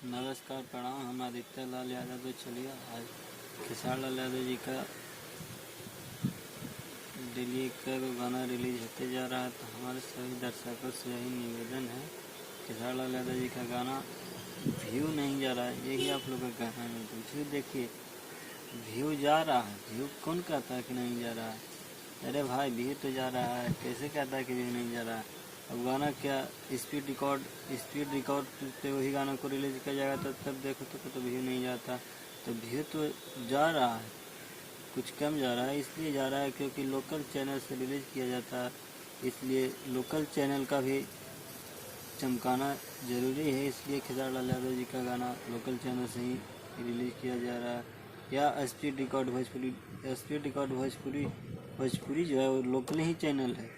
नमस्कार प्रणाम। हम आदित्य लाल यादव। तो चलिए आज खेसारी लाल यादव जी का डेली का गाना रिलीज होते जा रहा है, तो हमारे सभी दर्शकों से यही निवेदन है, खेसारी लाल यादव जी का गाना व्यू नहीं जा रहा है, यही आप लोग का कहना है। तो देखिए व्यू जा रहा है, व्यू कौन कहता है कि नहीं जा रहा है? अरे भाई व्यू तो जा रहा है, कैसे कहता है कि व्यू नहीं जा रहा है? अब गाना क्या स्पीड रिकॉर्ड पे वही गाना को रिलीज किया जाएगा, तो तब देखो तो व्यू नहीं जाता। तो व्यू तो जा रहा है, कुछ कम जा रहा है। इसलिए जा रहा है क्योंकि लोकल चैनल से रिलीज किया जाता है, इसलिए लोकल चैनल का भी चमकाना ज़रूरी है। इसलिए खेसारी लाल यादव जी का गाना लोकल चैनल से ही रिलीज किया जा रहा है। या स्पीड रिकॉर्ड भोजपुरी जो है वो लोकल ही चैनल है,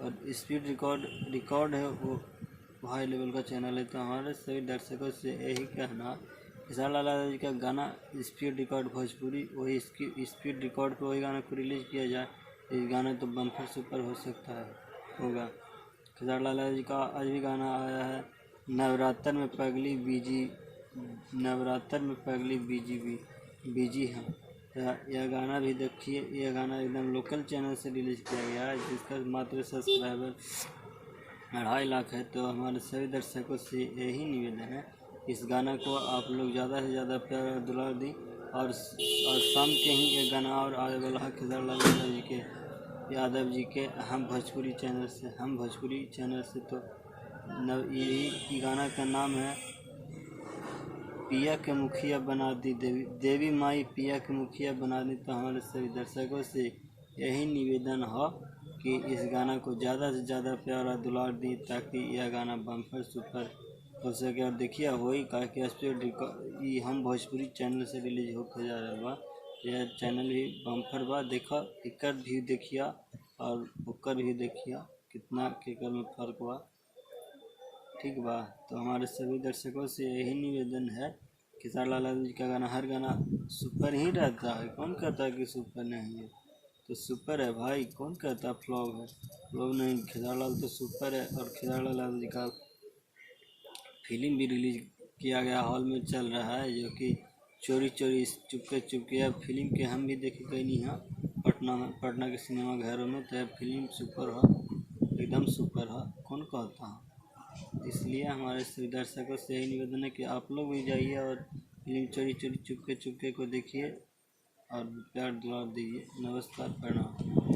और स्पीड रिकॉर्ड है वो हाई लेवल का चैनल है। तो हमारे सभी दर्शकों से यही कहना, खेसारी लाल यादव जी का गाना स्पीड रिकॉर्ड भोजपुरी वही स्पीड रिकॉर्ड पे वही गाना को रिलीज किया जाए, इस गाना तो बम्पर सुपर हो सकता है होगा। खेसारी लाल यादव जी का आज भी गाना आया है, नवरात्र में पगली बीजी है। यह गाना भी देखिए, यह गाना एकदम लोकल चैनल से रिलीज किया गया है, जिसका मात्र सब्सक्राइबर 2.5 लाख है। तो हमारे सभी दर्शकों से यही निवेदन है, इस गाना को आप लोग ज़्यादा से ज़्यादा प्यार और दुलार दी। और शाम के ही एक गाना और आने वाला है खेसारी लाल यादव जी के हम भोजपुरी चैनल से। तो यही गाना का नाम है पिया के मुखिया बना दी देवी माई पिया के मुखिया बना दी। तो हमारे सभी दर्शकों से यही निवेदन हो कि इस गाना को ज़्यादा से ज़्यादा प्यार और दुलार दी, ताकि यह गाना बम्पर सुपर हो सके। और देखिए वही कहा कि स्पीड रिकॉर्ड हम भोजपुरी चैनल से रिलीज होकर जा रहा बा, यह चैनल भी बम्पर बा। देखा एकर भी देखिया और ओकर भी देखिया, कितना केकर में फ़र्क बा, ठीक बा। तो हमारे सभी दर्शकों से यही निवेदन है, खेसारी लाल यादव जी का गाना हर गाना सुपर ही रहता है। कौन कहता है कि सुपर नहीं है? तो सुपर है भाई, कौन कहता है फ्लॉप है? फ्लॉप नहीं, खेसारी लाल तो सुपर है। और खेसारी लाल यादव जी का फिल्म भी रिलीज किया गया, हॉल में चल रहा है, जो कि चोरी चुपके। अब फिल्म के हम भी देखे गए नहीं हैं पटना के सिनेमा घरों में। तो फिल्म सुपर है, एकदम सुपर है, कौन कहता है? इसलिए हमारे सभी दर्शकों से यही निवेदन है कि आप लोग भी जाइए और फिल्म चोरी चुपके को देखिए और प्यार दुलार दीजिए। नमस्कार प्रणाम।